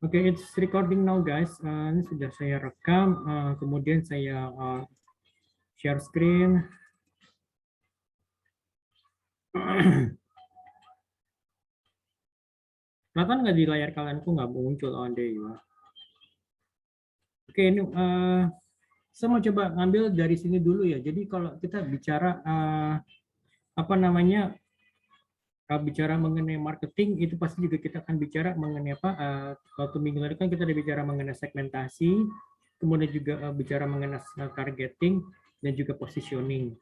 Oke, it's recording now guys. Ini sudah saya rekam, kemudian saya share screen. Kelihatan nggak di layar kalian? Kok nggak muncul? Oh, deh. Oke, ini saya mau coba ngambil dari sini dulu ya. Jadi kalau kita bicara apa namanya, bicara mengenai marketing, itu pasti juga kita akan bicara mengenai apa? Waktu minggu lalu kan kita udah bicara mengenai segmentasi, kemudian juga bicara mengenai targeting dan juga positioning.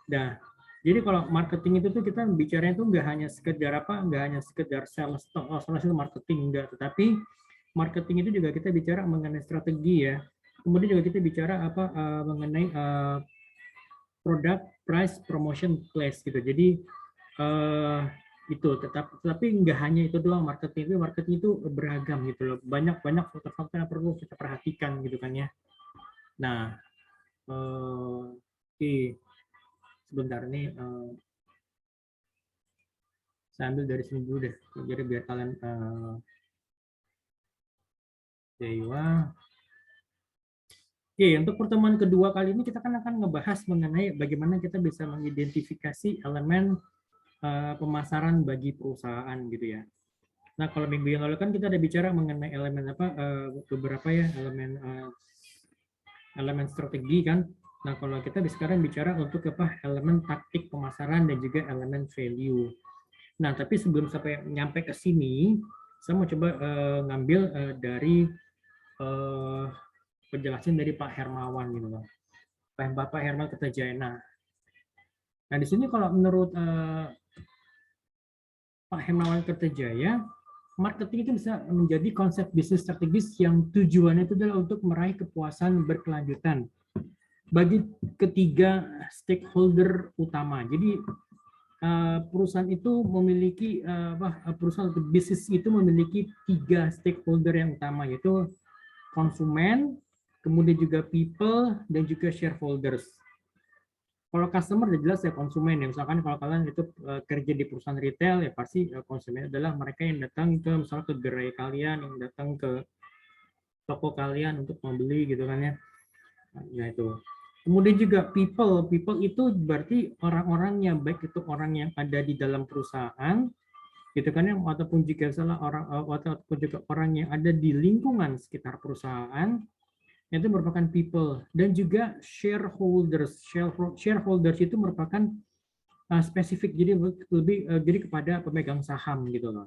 Nah, jadi kalau marketing itu tuh kita bicaranya tuh nggak hanya sekedar apa, nggak hanya sekedar sales itu marketing enggak, tetapi marketing itu juga kita bicara mengenai strategi ya. Kemudian juga kita bicara apa mengenai product, price, promotion, place gitu. Jadi itu tetapi nggak hanya itu doang marketing itu beragam gitu loh. Banyak faktor-faktor yang perlu kita perhatikan gitu kan ya. Nah, oke. Sebentar nih saya ambil dari sini dulu deh, jadi biar kalian Dewa. Oke, untuk pertemuan kedua kali ini kita kan akan ngebahas mengenai bagaimana kita bisa mengidentifikasi elemen pemasaran bagi perusahaan gitu ya. Nah, kalau minggu yang lalu kan kita ada bicara mengenai elemen apa beberapa ya elemen strategi kan. Nah, kalau kita sekarang bicara untuk apa elemen taktik pemasaran dan juga elemen value. Nah, tapi sebelum sampai nyampe ke sini, saya mau coba ngambil dari penjelasan dari Pak Hermawan gitu loh. Bapak Hermawan Kertajaya. Nah, di sini kalau menurut Pak Hermawan Kertajaya, marketing itu bisa menjadi konsep bisnis strategis yang tujuannya itu adalah untuk meraih kepuasan berkelanjutan bagi ketiga stakeholder utama. Jadi perusahaan itu memiliki perusahaan atau bisnis itu memiliki tiga stakeholder yang utama, yaitu konsumen, kemudian juga people, dan juga shareholders. Kalau customer udah jelas ya konsumen ya. Misalkan kalau kalian itu kerja di perusahaan retail ya pasti konsumen adalah mereka yang datang ke misalnya ke gerai kalian, yang datang ke toko kalian untuk membeli gitu kan ya. Nah itu. Kemudian juga people itu berarti orang-orang yang baik itu orang yang ada di dalam perusahaan gitu kan ya, ataupun juga salah orang ataupun juga orang yang ada di lingkungan sekitar perusahaan itu merupakan people, dan juga shareholders itu merupakan spesifik, jadi lebih jadi kepada pemegang saham gitu loh.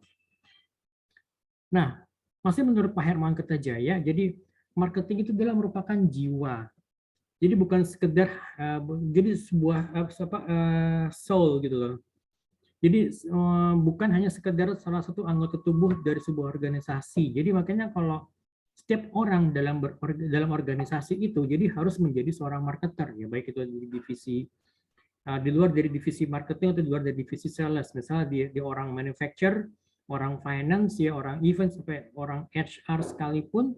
Nah, masih menurut Pak Hermawan Kertajaya, jadi marketing itu adalah merupakan jiwa. Jadi bukan sekedar jadi sebuah soul gitu loh. Jadi bukan hanya sekedar salah satu anggota tubuh dari sebuah organisasi. Jadi makanya kalau setiap orang dalam organisasi itu jadi harus menjadi seorang marketer ya, baik itu di divisi di luar dari divisi marketing atau di luar dari divisi sales. Misalnya di orang manufacture, orang finance ya, orang event sampai orang HR sekalipun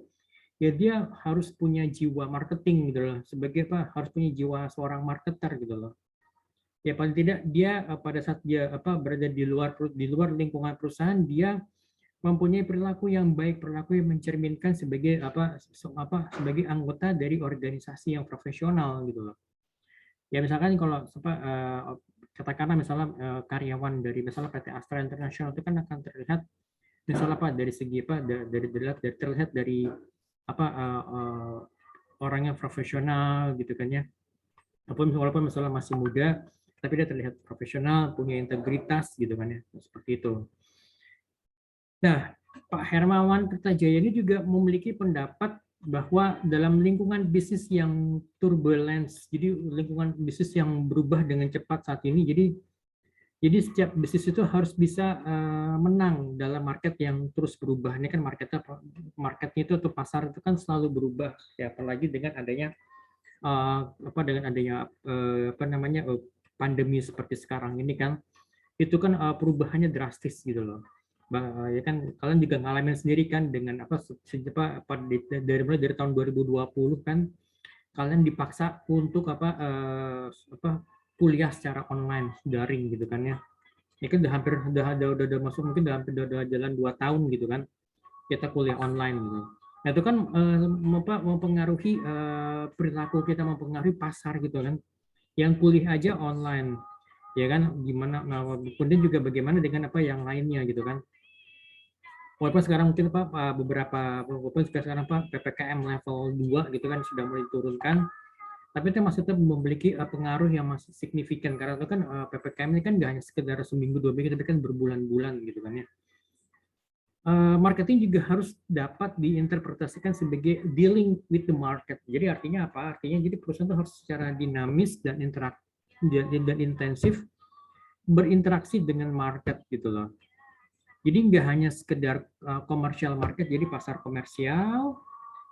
ya dia harus punya jiwa marketing gitu loh. Sebagai apa? Harus punya jiwa seorang marketer gitu loh. Ya paling tidak dia pada saat dia berada di luar lingkungan perusahaan, dia mempunyai perilaku yang baik, perilaku yang mencerminkan sebagai sebagai anggota dari organisasi yang profesional gitu loh. Ya misalkan kalau katakanlah misalnya karyawan dari misalnya PT Astra International itu kan akan terlihat misalnya dari segi terlihat dari orangnya profesional gitu kan ya. Walaupun misalnya masih muda, tapi dia terlihat profesional, punya integritas gitu kan ya, seperti itu. Nah, Pak Hermawan Kertajaya ini juga memiliki pendapat bahwa dalam lingkungan bisnis yang turbulence, jadi lingkungan bisnis yang berubah dengan cepat saat ini, jadi setiap bisnis itu harus bisa menang dalam market yang terus berubah. Ini kan marketnya itu atau pasar itu kan selalu berubah, ya apalagi dengan adanya pandemi seperti sekarang ini kan, itu kan perubahannya drastis gitu loh. Ya kan kalian juga ngalamin sendiri kan dengan dari tahun 2020 kan kalian dipaksa untuk kuliah secara online daring gitu kan ya. Ya kan udah hampir udah masuk mungkin udah jalan 2 tahun gitu kan. kita kuliah online gitu. Nah, itu kan mempengaruhi perilaku kita, mempengaruhi pasar gitu kan. Yang kuliah aja online, ya kan? Gimana? Nah, kemudian juga bagaimana dengan apa yang lainnya gitu kan? Walaupun sekarang mungkin walaupun sekarang PPKM level 2 gitu kan sudah mulai diturunkan, tapi itu masih tetap memiliki pengaruh yang masih signifikan karena itu kan PPKM ini kan nggak hanya sekedar seminggu 2 minggu, tapi kan berbulan-bulan gitu kan ya. Marketing juga harus dapat diinterpretasikan sebagai dealing with the market. Jadi artinya apa? Artinya jadi perusahaan itu harus secara dinamis dan dan intensif berinteraksi dengan market gitu loh. Jadi nggak hanya sekedar commercial market, jadi pasar komersial,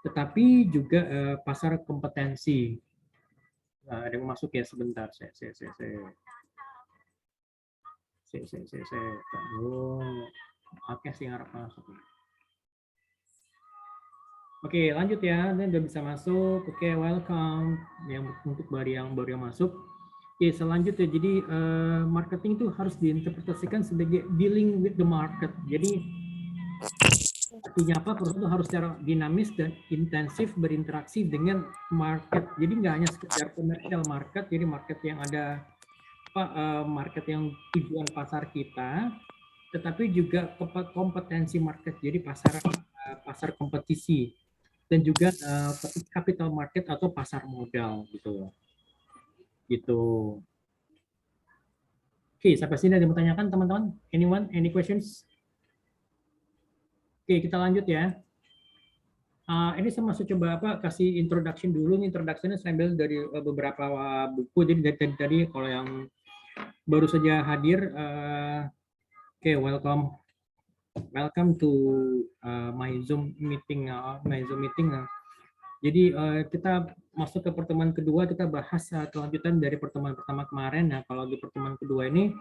tetapi juga pasar kompetensi. Ada yang masuk ya sebentar, oke sih harap masuk. Oke, lanjut ya. Ini udah bisa masuk. Oke, welcome yang untuk yang baru yang masuk. Oke, selanjutnya jadi marketing itu harus diinterpretasikan sebagai dealing with the market. Jadi artinya apa? Perusahaan itu harus secara dinamis dan intensif berinteraksi dengan market. Jadi nggak hanya sekedar commercial market, jadi market yang ada market yang tujuan pasar kita, tetapi juga kompetensi market. Jadi pasar kompetisi dan juga capital market atau pasar modal gitu. Gitu. Oke, sampai sini ada yang bertanyakan teman-teman? Anyone? Any questions? Oke, kita lanjut ya. Ini saya masuk coba kasih introduction dulu. Introduction-nya saya ambil dari beberapa buku. Jadi dari kalau yang baru saja hadir, oke, welcome to my Zoom meeting. Jadi kita masuk ke pertemuan kedua, kita bahas kelanjutan dari pertemuan pertama kemarin. Nah, kalau di pertemuan kedua ini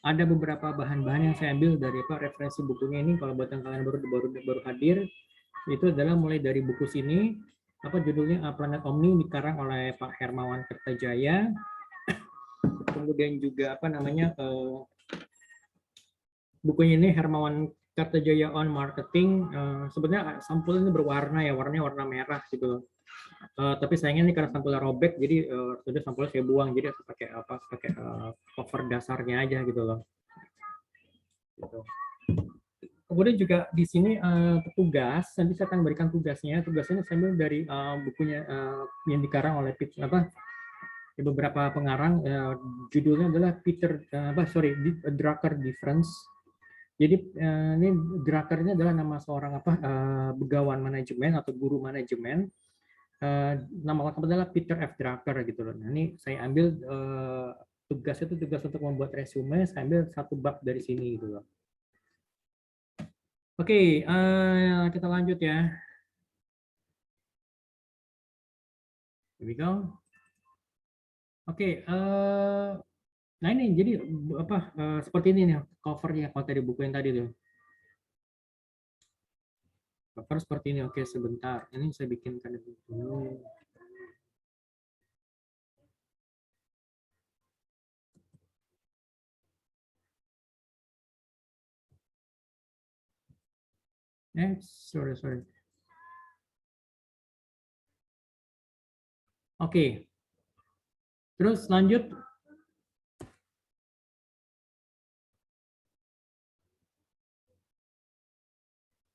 ada beberapa bahan-bahan yang saya ambil dari referensi bukunya ini. Kalau buat yang kalian baru hadir, itu adalah mulai dari buku sini, judulnya Planet Omni, dikarang oleh Pak Hermawan Kertajaya. Kemudian juga bukunya ini Hermawan Kertajaya on Marketing. Sebenarnya sampul ini berwarna ya, warnanya warna merah gitu. Tapi sayangnya ini karena sampulnya robek, jadi sudah sampulnya saya buang, jadi aku pakai cover dasarnya aja gitu loh. Gitu. Kemudian juga di sini petugas, nanti saya akan berikan tugasnya. Tugasnya saya ambil dari bukunya yang dikarang oleh beberapa pengarang. Judulnya adalah Drucker Difference. Jadi ini Drucker ini adalah nama seorang begawan manajemen atau guru manajemen. Nama lengkap adalah Peter F. Drucker gitu loh. Nah, ini saya ambil tugas untuk membuat resume, saya ambil satu bab dari sini gitu loh. Oke, kita lanjut ya. Here we go. Oke, nah ini jadi seperti ini nih covernya kalau dari buku yang tadi tuh. Cover seperti ini. Oke, sebentar. Ini saya bikinkan dulu. Sorry. Oke. Terus lanjut.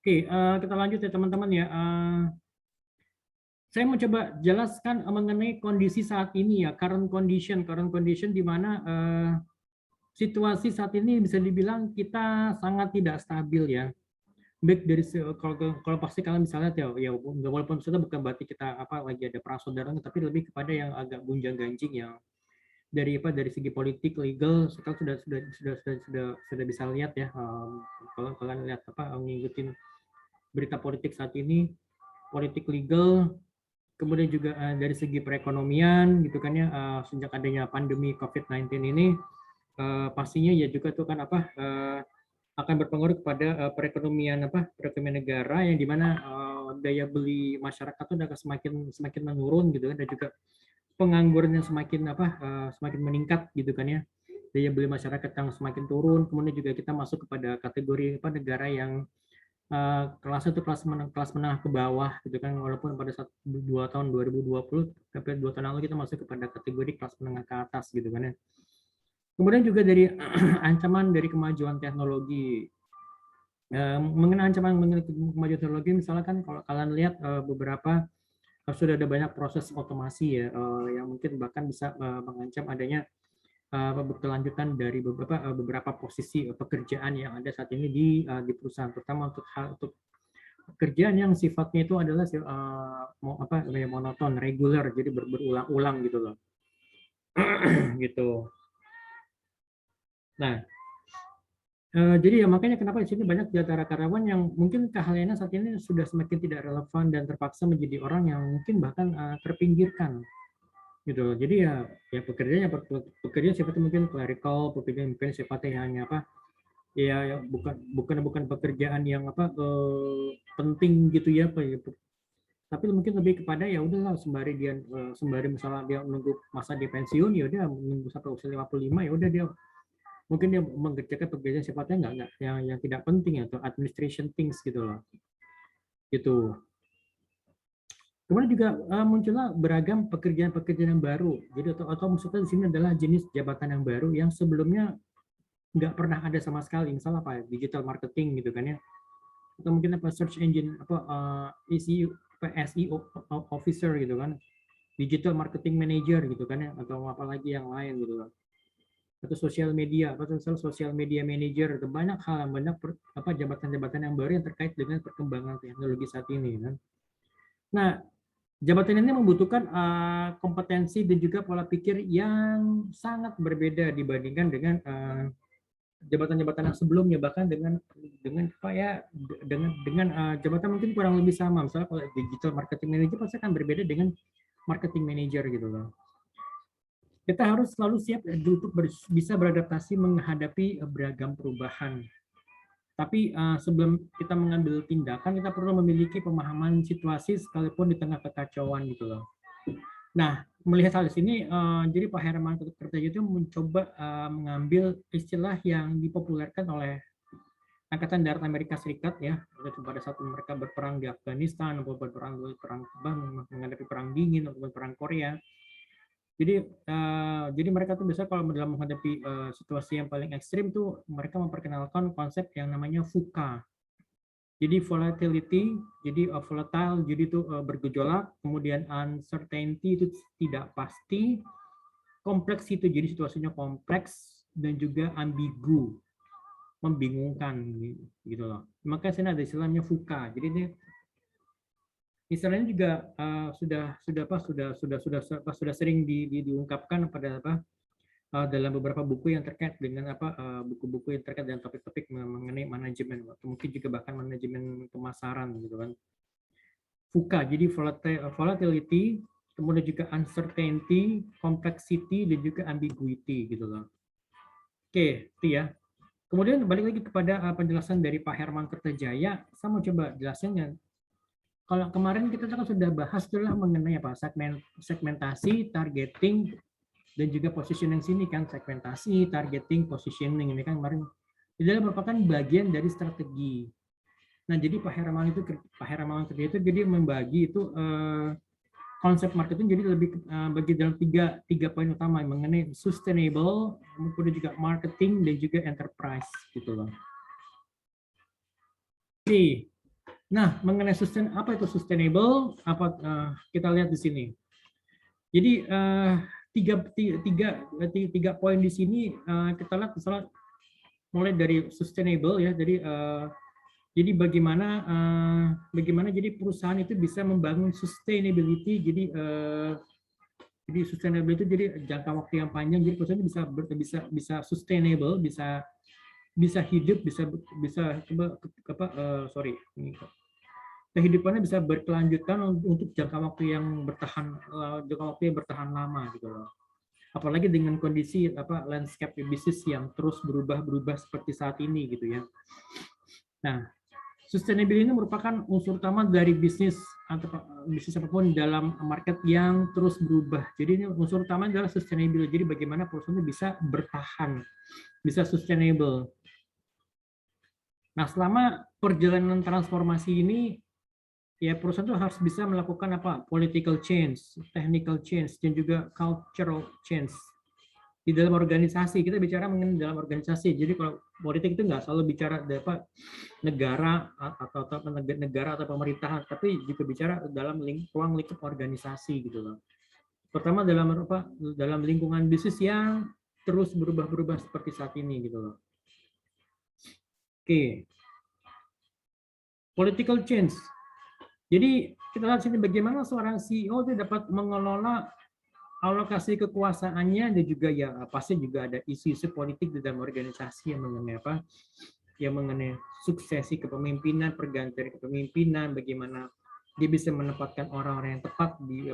Oke, kita lanjut ya teman-teman ya. Saya mau coba jelaskan mengenai kondisi saat ini ya, current condition di mana situasi saat ini bisa dibilang kita sangat tidak stabil ya. Baik dari kalau pasti kalian bisa lihat ya walaupun sudah bukan berarti kita lagi ada perang saudara, tapi lebih kepada yang agak gunjang-ganjing yang dari segi politik, legal, sekarang sudah bisa lihat ya. Kalau kalian lihat ngikutin berita politik saat ini, politik legal, kemudian juga dari segi perekonomian gitu kan ya, sejak adanya pandemi COVID-19 ini pastinya ya juga tuh kan akan berpengaruh kepada perekonomian negara, yang dimana daya beli masyarakat tuh akan semakin menurun gitu kan, dan juga pengangguran yang semakin meningkat gitu kan ya, daya beli masyarakat yang semakin turun. Kemudian juga kita masuk kepada kategori negara yang kelas itu kelas menengah ke bawah gitu kan, walaupun pada saat 2 tahun 2020 sampai 2 tahun lalu kita masuk kepada kategori kelas menengah ke atas gitu kan ya. Kemudian juga dari ancaman dari kemajuan teknologi. Mengenai ancaman kemajuan teknologi, misalkan kalau kalian lihat beberapa sudah ada banyak proses otomasi ya, yang mungkin bahkan bisa mengancam adanya berkelanjutan dari beberapa posisi pekerjaan yang ada saat ini di perusahaan, terutama untuk pekerjaan yang sifatnya itu adalah monoton, reguler, jadi berulang-ulang gitu loh. Gitu. Nah, jadi ya makanya kenapa di sini banyak di antara karyawan yang mungkin keahliannya saat ini sudah semakin tidak relevan dan terpaksa menjadi orang yang mungkin bahkan terpinggirkan gitu. Jadi ya pekerjaan sifatnya mungkin clerical, pekerjaan mungkin sifatnya hanya apa ya bukan pekerjaan yang penting gitu ya, tapi mungkin lebih kepada ya udahlah sembari misalnya dia menunggu masa dia pensiun, ya udah menunggu sampai usia 55, ya udah dia mungkin dia mengerjakan pekerjaan sifatnya nggak yang tidak penting atau administration things gitu loh, gitu. Kemudian juga muncullah beragam pekerjaan-pekerjaan yang baru. Jadi atau maksudnya di sini adalah jenis jabatan yang baru yang sebelumnya nggak pernah ada sama sekali. Misalnya apa? Digital marketing gitu kan ya. Atau mungkin apa search engine SEO officer gitu kan. Digital marketing manager gitu kan ya, atau apalagi yang lain gitu loh. Atau sosial media, atau sosial media manager, atau banyak hal, banyak jabatan-jabatan yang baru yang terkait dengan perkembangan teknologi saat ini kan. Nah, jabatan ini membutuhkan kompetensi dan juga pola pikir yang sangat berbeda dibandingkan dengan jabatan-jabatan yang sebelumnya, bahkan dengan jabatan mungkin kurang lebih sama. Misalnya kalau digital marketing manager pasti akan berbeda dengan marketing manager gitu loh. Kita harus selalu siap untuk bisa beradaptasi menghadapi beragam perubahan. Tapi sebelum kita mengambil tindakan, kita perlu memiliki pemahaman situasi sekalipun di tengah kekacauan gitu loh. Nah, melihat hal di sini, jadi Pak Herman Kertajo itu mencoba mengambil istilah yang dipopulerkan oleh Angkatan Darat Amerika Serikat ya, pada saat mereka berperang di Afghanistan, atau menghadapi perang dingin, atau perang Korea. Jadi mereka tuh biasanya kalau dalam menghadapi situasi yang paling ekstrim tuh mereka memperkenalkan konsep yang namanya VUCA. Jadi volatility, jadi volatile, jadi itu bergejolak, kemudian uncertainty itu tidak pasti, kompleks itu jadi situasinya kompleks, dan juga ambigu, membingungkan gitu loh. Maka sini ada istilahnya VUCA. Jadi ini istilahnya juga sudah sering diungkapkan pada dalam beberapa buku yang terkait dengan buku-buku yang terkait dengan topik-topik mengenai manajemen, atau mungkin juga bahkan manajemen pemasaran gitu kan. VUCA, jadi volatility, kemudian juga uncertainty, complexity, dan juga ambiguity gitu loh. Oke, itu ya. Kemudian balik lagi kepada penjelasan dari Pak Herman Kertajaya, saya mau coba jelasinnya. Kalau kemarin kita kan sudah bahas itulah mengenai apa segmentasi, targeting, dan juga positioning sini kan, segmentasi, targeting, positioning ini kan kemarin itu merupakan bagian dari strategi. Nah, jadi Pak Herman Kertajaya itu jadi membagi itu konsep marketing jadi lebih bagi dalam tiga poin utama mengenai sustainable, kemudian juga marketing, dan juga enterprise gitu loh. Oke. Nah, mengenai apa itu sustainable? Kita lihat di sini. Jadi tiga poin di sini kita lihat misalnya mulai dari sustainable ya. Jadi bagaimana jadi perusahaan itu bisa membangun sustainability. Jadi sustainability itu jadi jangka waktu yang panjang. Jadi perusahaan bisa sustainable, bisa hidup, kehidupannya bisa berkelanjutan untuk jangka waktu yang bertahan lama gitu loh. Apalagi dengan kondisi landscape bisnis yang terus berubah seperti saat ini gitu ya. Nah, sustainability ini merupakan unsur utama dari bisnis apapun dalam market yang terus berubah. Jadi ini unsur utama adalah sustainability. Jadi bagaimana perusahaan bisa bertahan, bisa sustainable. Nah, selama perjalanan transformasi ini, ya perusahaan itu harus bisa melakukan apa? Political change, technical change, dan juga cultural change. Di dalam organisasi, kita bicara mengenai dalam organisasi. Jadi kalau politik itu nggak selalu bicara apa negara atau negara atau pemerintahan, tapi juga bicara dalam ruang lingkup organisasi gitu loh. Pertama dalam apa? Dalam lingkungan bisnis yang terus berubah-berubah seperti saat ini gitu loh. Oke. Political change. Jadi kita lihat sini bagaimana seorang CEO itu dapat mengelola alokasi kekuasaannya, dan juga ya pasti juga ada isu-isu politik di dalam organisasi yang mengenai apa? Yang mengenai suksesi kepemimpinan, pergantian kepemimpinan, bagaimana dia bisa menempatkan orang-orang yang tepat di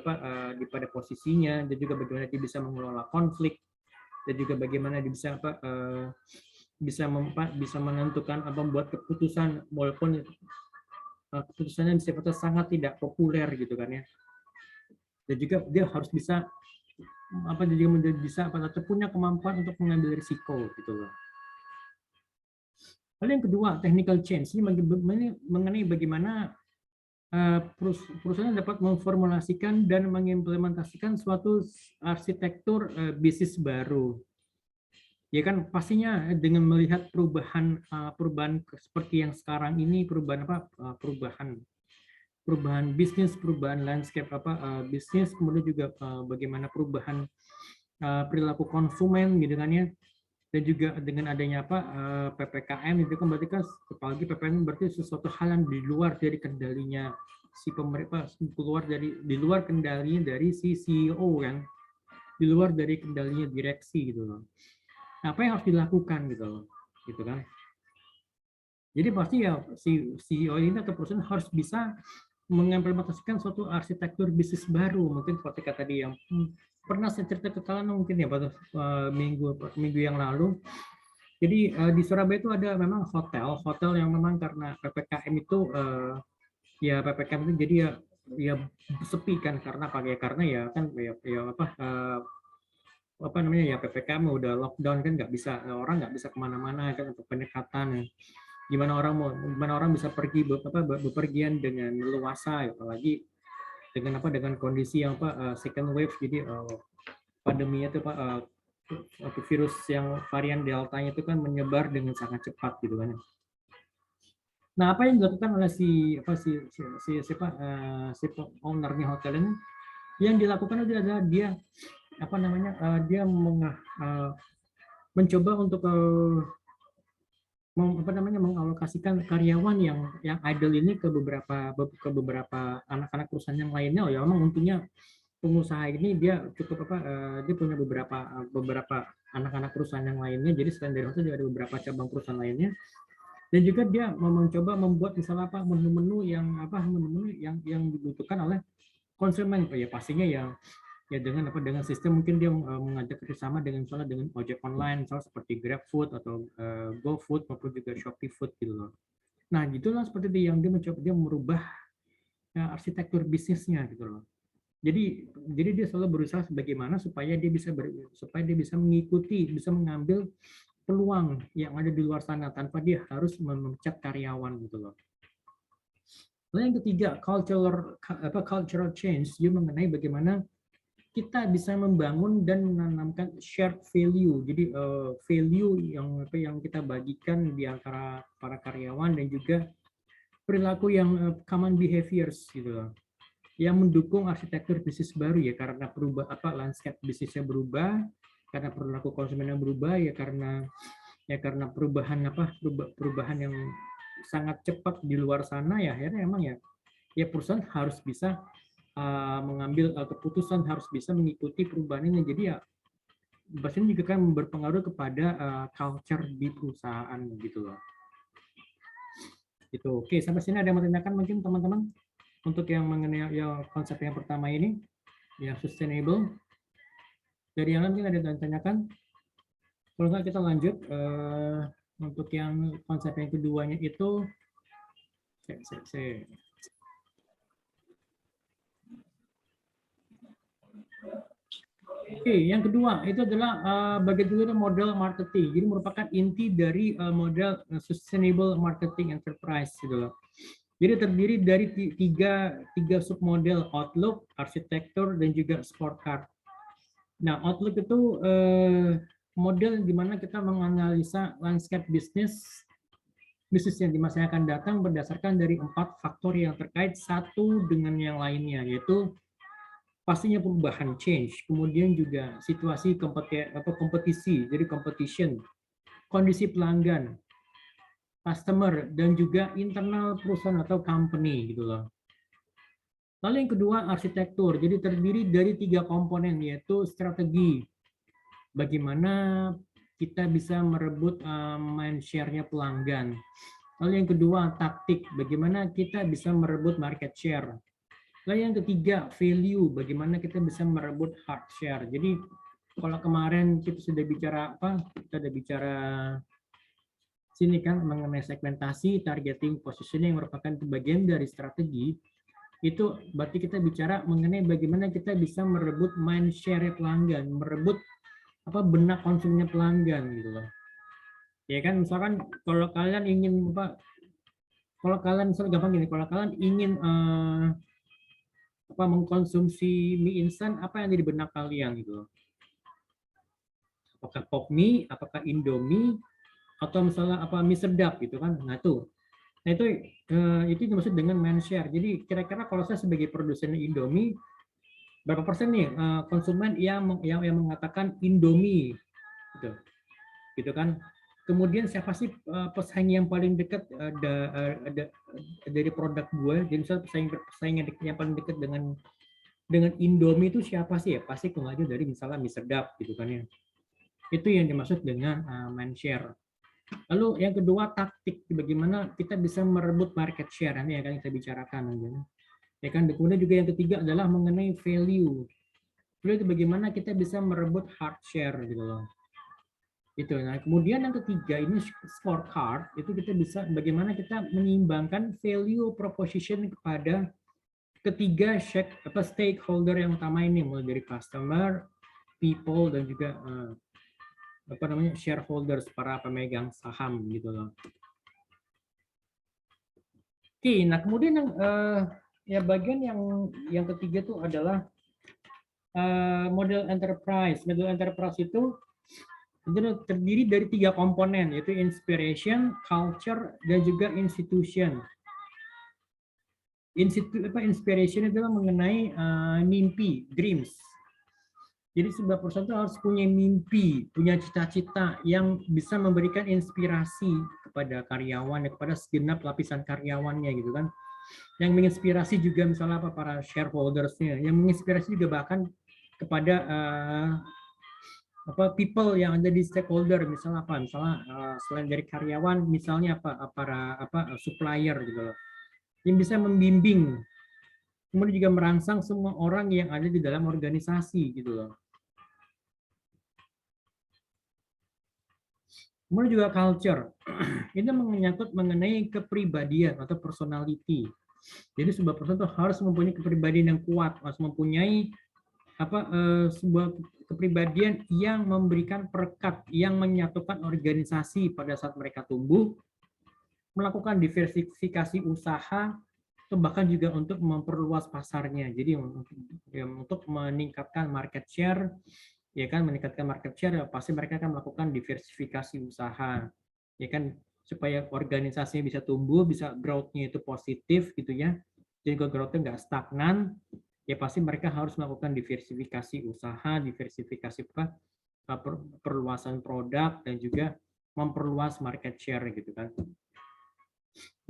pada posisinya, dan juga bagaimana dia bisa mengelola konflik, dan juga bagaimana dia bisa bisa menentukan apa membuat keputusan walaupun keputusannya sifatnya sangat tidak populer gitu kan ya. Dan juga dia harus bisa dia bisa atau punya kemampuan untuk mengambil risiko gitu loh. Lalu yang kedua, technical change ini mengenai bagaimana perusahaan dapat memformulasikan dan mengimplementasikan suatu arsitektur bisnis baru. Ya kan pastinya dengan melihat perubahan seperti yang sekarang ini, perubahan bisnis, perubahan landscape bisnis, kemudian juga bagaimana perubahan perilaku konsumen gitu kan ya. Dan juga dengan adanya PPKM itu kan berarti kan apalagi PPKM berarti sesuatu hal yang di luar dari kendalinya si pemerintah, di luar kendalinya dari si CEO kan, di luar dari kendalinya direksi gitu loh. Nah, apa yang harus dilakukan gitu kan. Jadi pasti ya si CEO ini atau perusahaan harus bisa mengimplementasikan suatu arsitektur bisnis baru, mungkin seperti kata tadi yang pernah saya cerita ke kalian mungkin ya pada minggu yang lalu. Jadi di Surabaya itu ada memang hotel yang memang karena PPKM itu ya PPKM itu jadi ya sepi kan karena ya kan apa namanya ya PPKM udah lockdown kan, nggak bisa orang nggak bisa kemana-mana kan untuk pendekatan. Gimana orang bisa pergi bepergian dengan leluasa, apalagi dengan kondisi yang second wave, jadi pandeminya itu virus yang varian deltanya itu kan menyebar dengan sangat cepat gitu kan. Nah, apa yang dilakukan oleh si ownernya hotel ini, yang dilakukan adalah dia mencoba untuk mengalokasikan karyawan yang idle ini ke beberapa anak-anak perusahaan yang lainnya. Ya memang untungnya pengusaha ini dia cukup dia punya beberapa anak-anak perusahaan yang lainnya, jadi selain dari hotel juga ada beberapa cabang perusahaan lainnya. Dan juga dia mencoba membuat misalnya menu-menu yang dibutuhkan oleh konsumen. Ya pastinya ya dengan sistem mungkin dia mengajak kerjasama dengan ojek online, misalnya seperti GrabFood atau GoFood maupun juga ShopeeFood gitu loh. Nah gitulah seperti itu yang dia merubah arsitektur bisnisnya gitu loh. Jadi dia selalu berusaha bagaimana supaya dia bisa mengikuti, bisa mengambil peluang yang ada di luar sana tanpa dia harus memecat karyawan gitu loh. Lalu yang ketiga, cultural change, dia mengenai bagaimana kita bisa membangun dan menanamkan shared value. Jadi value yang kita bagikan di antara para karyawan, dan juga perilaku yang common behaviors gitu loh, yang mendukung arsitektur bisnis baru ya, karena landscape bisnisnya berubah, karena perilaku konsumen yang berubah ya, karena perubahan yang sangat cepat di luar sana ya, akhirnya emang ya perusahaan harus bisa mengambil keputusan, harus bisa mengikuti perubahan ini. Jadi ya ini juga kan berpengaruh kepada culture di perusahaan gitu loh. Gitu. Oke, sampai sini ada yang mau tanyakan mungkin teman-teman untuk yang mengenai konsep yang pertama ini, yang sustainable. Dari yang lain mungkin ada yang tanyakan. Kalau nggak kita lanjut untuk yang konsep yang keduanya itu Oke, yang kedua itu adalah bagaimana model marketing. Jadi merupakan inti dari model sustainable marketing enterprise gitu loh. Jadi terdiri dari tiga submodel: outlook, arsitektur, dan juga scorecard. Nah, outlook itu model di mana kita menganalisa landscape bisnis yang di masa yang akan datang berdasarkan dari 4 faktor yang terkait satu dengan yang lainnya, yaitu pastinya perubahan change, kemudian juga situasi kompetisi, jadi competition, kondisi pelanggan, customer, dan juga internal perusahaan atau company gitu loh. Lalu yang kedua arsitektur, jadi terdiri dari 3 komponen, yaitu strategi, bagaimana kita bisa merebut mind share-nya pelanggan. Lalu yang kedua taktik, bagaimana kita bisa merebut market share. Lalu yang ketiga value, bagaimana kita bisa merebut hard share. Jadi kalau kemarin kita sudah bicara kita sudah bicara sini kan mengenai segmentasi, targeting, positioning yang merupakan bagian dari strategi. Itu berarti kita bicara mengenai bagaimana kita bisa merebut mind share pelanggan, merebut benak konsumennya pelanggan gitu loh. Ya kan, misalkan kalau kalian ingin kalau kalian misalnya gampang gini, kalau kalian ingin mengkonsumsi mie instan, apa yang ada di benak kalian gitu loh. Apakah pop mie, apakah indomie, atau misalnya mie sedap gitu kan. Nah itu dimaksud dengan mind share. Jadi kira-kira kalau saya sebagai produsen indomie, berapa persen nih konsumen yang mengatakan indomie gitu kan. Kemudian siapa sih pesaing yang paling dekat dari produk gue. Jadi misalnya pesaing yang paling dekat dengan Indomie itu siapa sih ya? Pasti pengajuh dari misalnya mie sedap gitu kan ya. Itu yang dimaksud dengan mind share. Lalu yang kedua taktik, bagaimana kita bisa merebut market share, ini yang akan kita bicarakan. Ya kan. Kemudian juga yang ketiga adalah mengenai value. Value itu bagaimana kita bisa merebut hard share gitu loh. Itu. Nah, kemudian yang ketiga ini scorecard, itu kita bisa bagaimana kita menyeimbangkan value proposition kepada ketiga stakeholder yang utama ini, mulai dari customer, people, dan juga shareholders, para pemegang saham gitu loh. Oke, nah kemudian yang bagian yang ketiga itu adalah model enterprise. Model enterprise itu terdiri dari 3 komponen, yaitu inspiration, culture, dan juga institution. Inspiration adalah mengenai mimpi, dreams. Jadi sebuah perusahaan itu harus punya mimpi, punya cita-cita yang bisa memberikan inspirasi kepada karyawan, kepada segenap lapisan karyawannya gitu kan. Yang menginspirasi juga misalnya para shareholders-nya, yang menginspirasi juga bahkan kepada people yang ada di stakeholder, misalnya selain dari karyawan, misalnya para supplier gitu loh, yang bisa membimbing, kemudian juga merangsang semua orang yang ada di dalam organisasi gitu loh. Kemudian juga culture, ini menyangkut mengenai kepribadian atau personality. Jadi sebuah perusahaan itu harus mempunyai kepribadian yang kuat, harus mempunyai sebuah kepribadian yang memberikan perekat, yang menyatukan organisasi pada saat mereka tumbuh, melakukan diversifikasi usaha, atau bahkan juga untuk memperluas pasarnya. Jadi untuk meningkatkan market share, ya kan, meningkatkan market share, pasti mereka akan melakukan diversifikasi usaha, ya kan, supaya organisasinya bisa tumbuh, bisa growth-nya itu positif gitu ya. Jadi kalau growth-nya nggak stagnan, ya pasti mereka harus melakukan diversifikasi usaha, diversifikasi perluasan produk, dan juga memperluas market share gitu kan.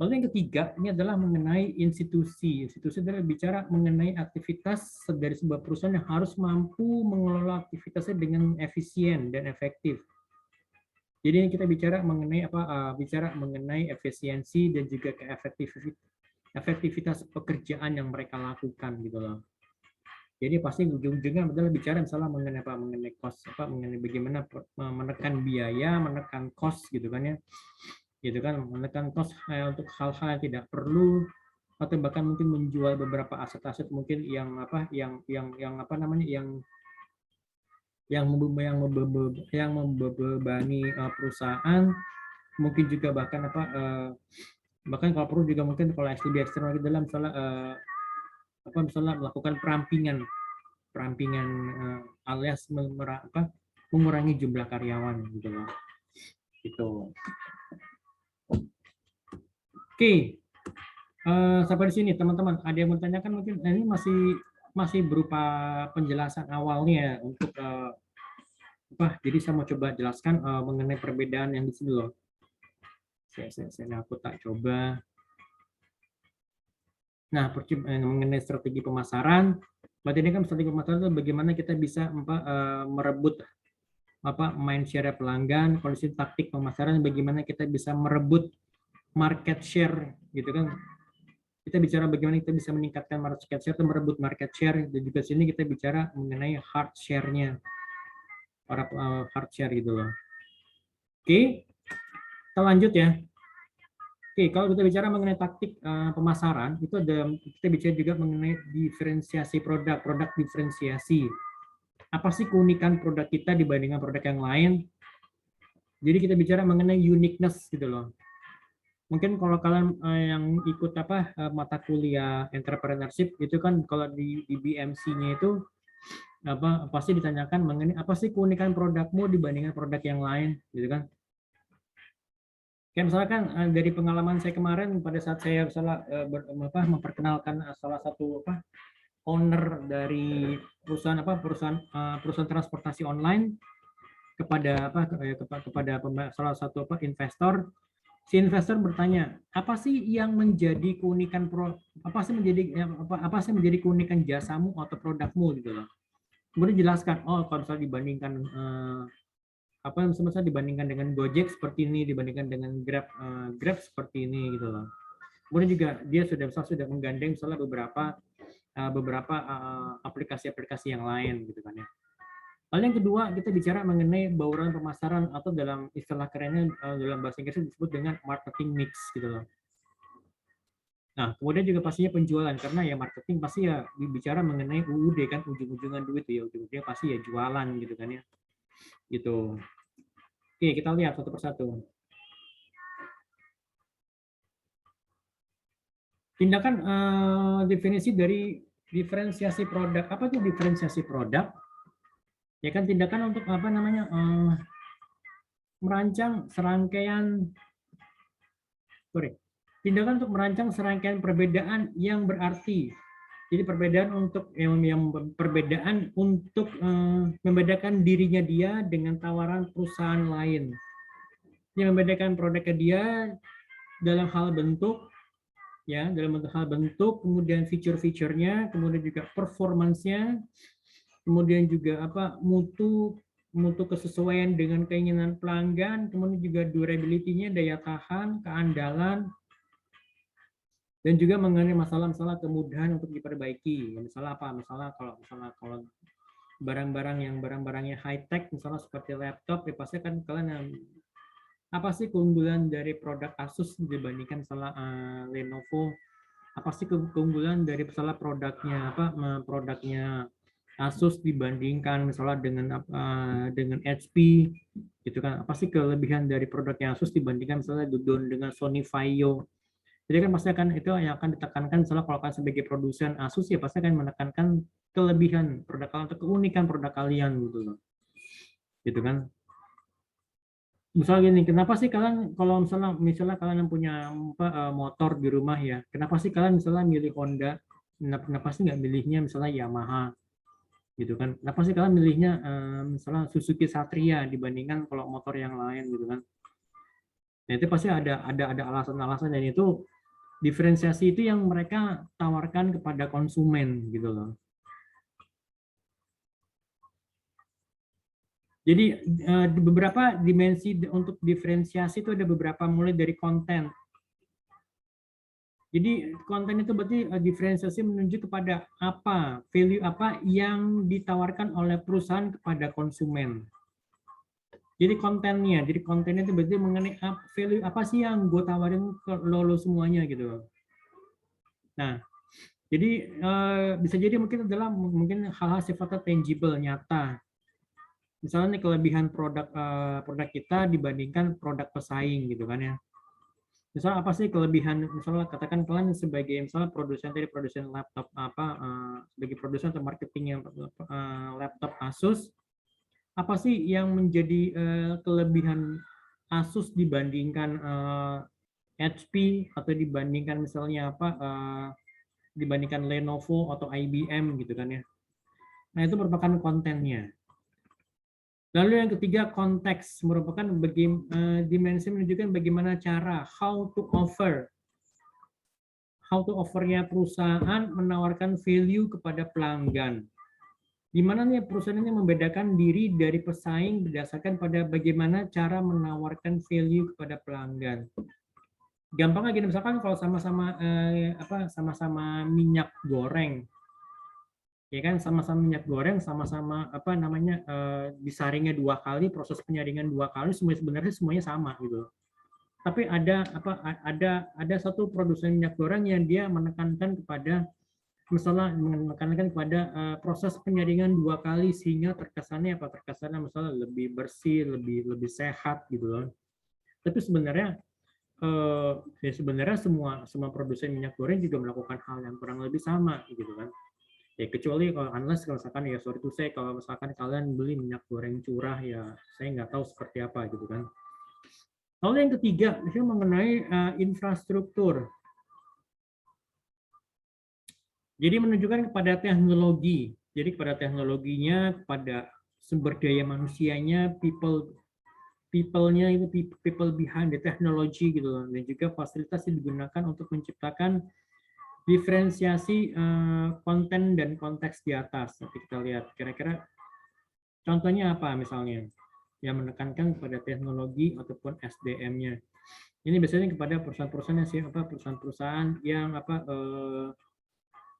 Lalu yang ketiga, ini adalah mengenai institusi. Institusi adalah bicara mengenai aktivitas dari sebuah perusahaan yang harus mampu mengelola aktivitasnya dengan efisien dan efektif. Jadi ini kita bicara mengenai bicara mengenai efisiensi dan juga efektivitas pekerjaan yang mereka lakukan gitu loh. Jadi pasti ujung-ujungnya adalah bicara misalnya mengenai cost, mengenai bagaimana menekan biaya, menekan cost gitu kan ya. Gitu kan, menekan cost untuk hal-hal yang tidak perlu, atau bahkan mungkin menjual beberapa aset-aset mungkin yang yang membebani perusahaan, mungkin juga bahkan bahkan kalau perlu juga mungkin kalau studi eksternal gitu dalam misalnya melakukan perampingan alias mengurangi jumlah karyawan gitu loh. Gitu. Oke. Sampai di sini teman-teman, ada yang mau tanyakan mungkin? Ini masih berupa penjelasan awalnya ya, untuk jadi saya mau coba jelaskan mengenai perbedaan yang di sini loh. Aku tak coba. Nah, mengenai strategi pemasaran, berarti ini kan strategi pemasaran itu bagaimana kita bisa merebut mind share pelanggan, kondisi taktik pemasaran, bagaimana kita bisa merebut market share, gitu kan? Kita bicara bagaimana kita bisa meningkatkan market share atau merebut market share, dan juga sini kita bicara mengenai hard share-nya, para hard share gitu loh. Oke, kita lanjut ya. Oke, kalau kita bicara mengenai taktik pemasaran, itu kita bicara juga mengenai diferensiasi produk diferensiasi. Apa sih keunikan produk kita dibandingkan produk yang lain? Jadi kita bicara mengenai uniqueness gitu loh. Mungkin kalau kalian yang ikut mata kuliah entrepreneurship itu kan kalau di BMC-nya itu pasti ditanyakan mengenai apa sih keunikan produkmu dibandingkan produk yang lain gitu kan. Kayak misalkan dari pengalaman saya kemarin pada saat saya memperkenalkan salah satu owner dari perusahaan transportasi online kepada salah satu investor. Si investor bertanya, apa sih yang menjadi keunikan apa sih menjadi keunikan jasamu atau produkmu gitu loh. Kemudian jelaskan, oh kalau misalnya dibandingkan misalnya dibandingkan dengan Gojek seperti ini, dibandingkan dengan Grab seperti ini gitu loh. Kemudian juga dia sudah menggandeng misalnya beberapa aplikasi-aplikasi yang lain gitu kan ya. Lalu yang kedua, kita bicara mengenai bauran pemasaran atau dalam istilah kerennya dalam bahasa Inggris disebut dengan marketing mix gitu loh. Nah, kemudian juga pastinya penjualan, karena ya marketing pasti ya bicara mengenai UUD kan, ujung-ujungan duit ya, ujung-ujungnya pasti ya jualan gitu kan ya. Gitu. Oke, kita lihat satu persatu. Tindakan definisi dari diferensiasi produk. Apa itu diferensiasi produk? Ya kan tindakan untuk merancang serangkaian tindakan untuk merancang serangkaian perbedaan yang berarti. Jadi perbedaan untuk perbedaan untuk membedakan dirinya dia dengan tawaran perusahaan lain. Yang membedakan produknya dia dalam hal bentuk, ya, dalam hal bentuk, kemudian fitur-fiturnya, kemudian juga performance-nya, kemudian juga mutu kesesuaian dengan keinginan pelanggan, kemudian juga durability-nya, daya tahan, keandalan, dan juga mengenai masalah-masalah kemudahan untuk diperbaiki. Misalnya apa? Misalnya kalau barang-barangnya high tech, misalnya seperti laptop, ya pasti kan kalian apa sih keunggulan dari produk Asus dibandingkan misalnya Lenovo? Apa sih keunggulan dari misalnya produknya Asus dibandingkan misalnya dengan HP gitu kan? Apa sih kelebihan dari produknya Asus dibandingkan misalnya dengan Sony Vaio? Jadi kan pasti akan itu yang akan ditekankan misalnya kalau kalian sebagai produsen Asus ya pasti akan menekankan kelebihan produk kalian atau keunikan produk kalian gitu loh. Gitu kan? Misalnya gini, kenapa sih kalian kalau misalnya kalian yang punya motor di rumah ya, kenapa sih kalian misalnya milih Honda, kenapa sih nggak milihnya misalnya Yamaha, gitu kan? Kenapa sih kalian milihnya misalnya Suzuki Satria dibandingkan kalau motor yang lain gitu kan? Nah itu pasti ada alasan-alasan, dan itu diferensiasi itu yang mereka tawarkan kepada konsumen gitu loh. Jadi beberapa dimensi untuk diferensiasi itu ada beberapa, mulai dari konten. Jadi konten itu berarti diferensiasi menunjuk kepada apa, value apa yang ditawarkan oleh perusahaan kepada konsumen. Jadi kontennya itu berarti mengenai value apa sih yang gue tawarin ke lo semuanya gitu. Nah, jadi bisa jadi mungkin adalah hal-hal sifatnya tangible, nyata. misalnya nih kelebihan produk kita dibandingkan produk pesaing gitu kan ya. Misalnya apa sih kelebihan, misalnya katakan kalian sebagai misalnya produsen laptop sebagai produsen atau marketing laptop Asus, apa sih yang menjadi kelebihan Asus dibandingkan HP atau dibandingkan misalnya dibandingkan Lenovo atau IBM gitu kan ya. Nah, itu merupakan kontennya. Lalu yang ketiga, konteks merupakan dimensi menunjukkan bagaimana cara how to offernya perusahaan menawarkan value kepada pelanggan. Di mana nih perusahaan ini membedakan diri dari pesaing berdasarkan pada bagaimana cara menawarkan value kepada pelanggan. Gampangnya gini, misalkan kalau sama-sama minyak goreng, ya kan, sama-sama minyak goreng, sama-sama disaringnya 2 kali, proses penyaringan 2 kali, sebenarnya semuanya sama gitu. Tapi ada satu produsen minyak goreng yang dia menekankan kepada proses penyaringan 2 kali sehingga terkesannya misalnya lebih bersih, lebih sehat gitu loh. Tapi sebenarnya semua produsen minyak goreng juga melakukan hal yang kurang lebih sama gitu kan. Ya kecuali kalau misalkan ya sorry to say, kalau misalkan kalian beli minyak goreng curah ya saya nggak tahu seperti apa gitu kan. Lalu yang ketiga itu mengenai infrastruktur. Jadi menunjukkan kepada teknologi. Jadi kepada teknologinya, kepada sumber daya manusianya, people-nya itu people behind the technology gitu loh. Dan juga fasilitas yang digunakan untuk menciptakan diferensiasi konten dan konteks di atas. Nanti kita lihat kira-kira contohnya apa misalnya yang menekankan kepada teknologi ataupun SDM-nya. Ini biasanya kepada perusahaan-perusahaan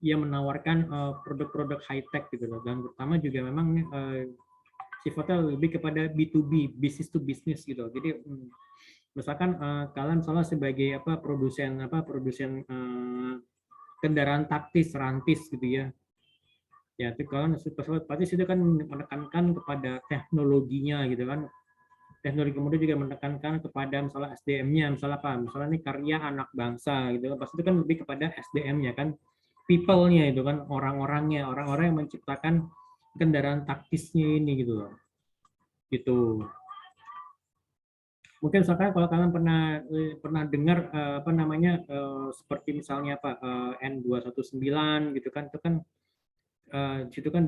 yang menawarkan produk-produk high-tech gitu loh. Dan terutama juga memang sifatnya lebih kepada B2B, business to business gitu. Jadi misalkan kalian salah sebagai produsen kendaraan taktis rantis gitu ya. Ya, itu kalian pasti itu kan menekankan kepada teknologinya gitu kan. Teknologi kemudian juga menekankan kepada misalnya SDM-nya, misalnya apa? Misalnya ini karya anak bangsa gitu. Pasti itu kan lebih kepada SDM-nya kan. People-nya itu kan, orang-orangnya, orang-orang yang menciptakan kendaraan taktisnya ini gitu loh. Gitu. Mungkin misalkan kalau kalian pernah dengar seperti misalnya N219 gitu kan, itu kan di situ kan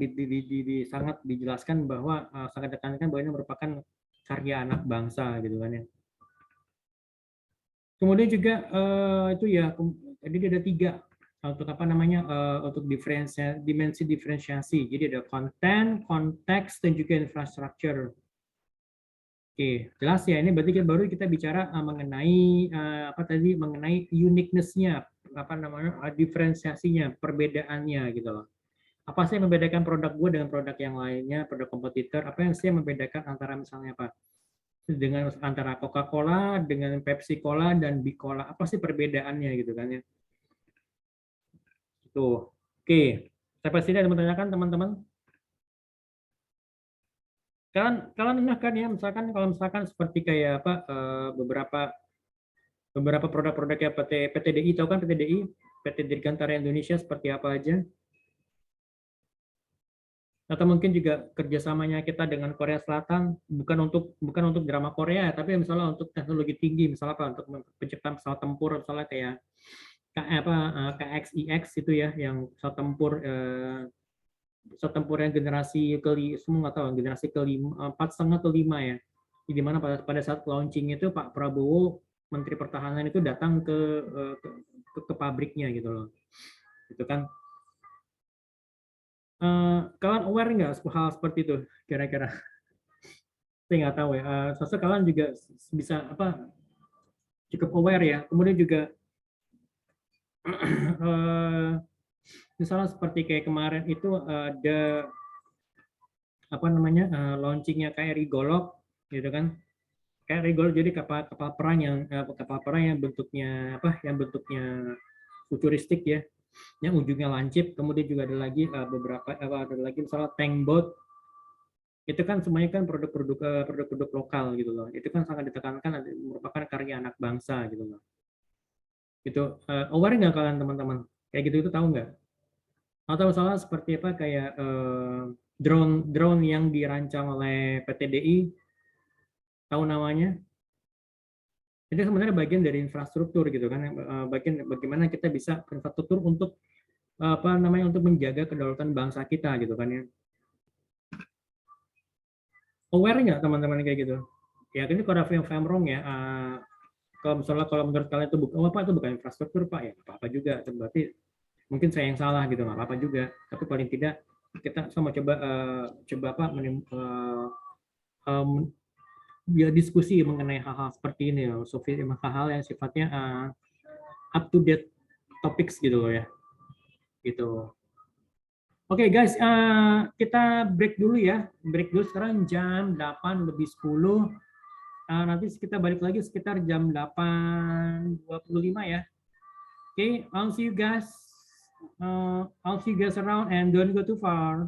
sangat dijelaskan bahwa sangat ditekankan bahwa ini merupakan karya anak bangsa gitu kan ya. Kemudian juga itu ya, jadi ada 3 untuk untuk dimensi diferensiasi. Jadi ada konten, konteks, dan juga infrastruktur. Oke, jelas ya. Ini berarti baru kita bicara mengenai mengenai uniqueness-nya, diferensiasinya, perbedaannya gitu loh. Apa sih yang membedakan produk gue dengan produk yang lainnya, produk kompetitor? Apa yang sih yang membedakan antara misalnya dengan antara Coca-Cola dengan Pepsi Cola dan Bicola? Apa sih perbedaannya gitu kan ya? Tuh. Oke. Sampai sini ada menanyakan teman-teman? Kalian enak kan ya, kalau misalkan seperti kayak beberapa produk-produk ya PTDI, tahu kan PTDI, PT Dirgantara Indonesia seperti apa aja? Atau mungkin juga kerjasamanya kita dengan Korea Selatan, bukan untuk drama Korea, tapi misalnya untuk teknologi tinggi, misalnya untuk penciptaan pesawat tempur, misalnya kayak KXIX itu ya, yang pesawat tempur yang generasi semua nggak tahu, generasi ke-5, 4,5 atau 5 ya. Di mana pada saat launching itu Pak Prabowo, Menteri Pertahanan itu datang ke pabriknya gitu loh. Itu kan. Kalian aware nggak hal seperti itu kira-kira? Saya nggak tahu ya. Soalnya kalian juga bisa cukup aware ya. Kemudian juga misalnya seperti kayak kemarin itu ada launchingnya KRI Golok gitu kan. KRI Golok jadi kapal perang yang bentuknya futuristik ya, yang ujungnya lancip. Kemudian juga ada lagi misalnya tank boat Itu kan semuanya kan produk-produk lokal gitu loh. Itu kan sangat ditekankan merupakan karya anak bangsa gitu loh. Itu aware nggak kalian teman-teman? Kayak gitu itu tahu nggak? Atau misalnya seperti apa kayak drone drone yang dirancang oleh PT DI, tahu namanya? Itu sebenarnya bagian dari infrastruktur gitu kan, bagian bagaimana kita bisa infrastruktur untuk apa namanya untuk menjaga kedaulatan bangsa kita gitu kan ya. Aware nggak teman-teman kayak gitu? Ya ini kalau yang I'm wrong ya. Kalau misalnya kalau menurut kalian itu bukan apa itu bukan infrastruktur pak ya apa-apa juga. Berarti mungkin saya yang salah gitu nggak apa-apa juga. Tapi paling tidak kita sama coba coba apa ya diskusi mengenai hal-hal seperti ini loh. Hal-hal yang sifatnya up to date topics gitu loh ya. Gitu. Oke guys, kita break dulu ya. Break dulu sekarang jam 8 lebih 10. Nanti kita balik lagi sekitar jam 8.25 ya. Oke, I'll see you guys. I'll see you guys around and don't go too far.